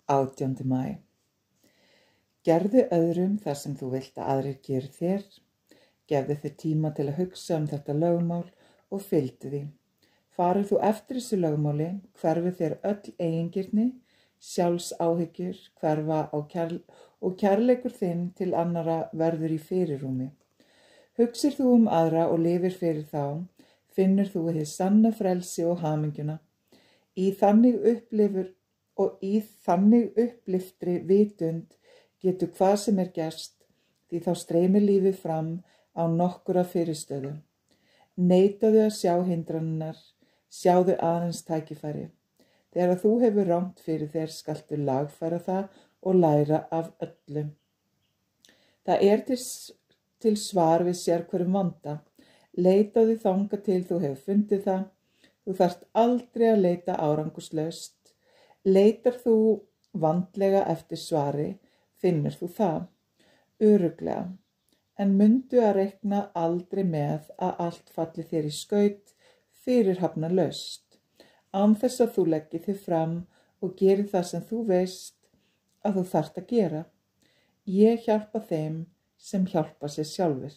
18. maí. Gerðu öðrum það sem þú vilt að aðrir geri þér. Gefðu þér tíma til að hugsa þetta lögmál og fylgdu því. Farið þú eftir þessu lögmáli, hverfi þér öll eigingirni, sjálfsáhyggjur hverfa og kærleikur þinn til annara verður í fyrirrúmi. Hugsir þú aðra og lifir fyrir þá, finnur þú hið sanna frelsi og hamingjuna. Í þannig uppliftri vitund getur hvað sem gerst, því þá streymir lífið fram á nokkura fyrirstöðu. Neitaðu að sjá hindranirnar, sjáðu aðeins tækifæri. Þegar þú hefur rangt fyrir þér skaltu lagfæra það og læra af öllum. Það til svar við sérhverjum vanda. Leitaðu þangað til þú hefur fundið það. Þú þarft aldrei að leita árangurslaust. Leitar þú vandlega eftir svari, finnur þú það. Örugglega. En mundu að reikna aldrei með að allt falli þér í skaut fyrirhafnarlaust. Án þess að þú leggir þig fram og gerir það sem þú veist að þú þarft að gera. Ég hjálpa þeim sem hjálpa sér sjálfir.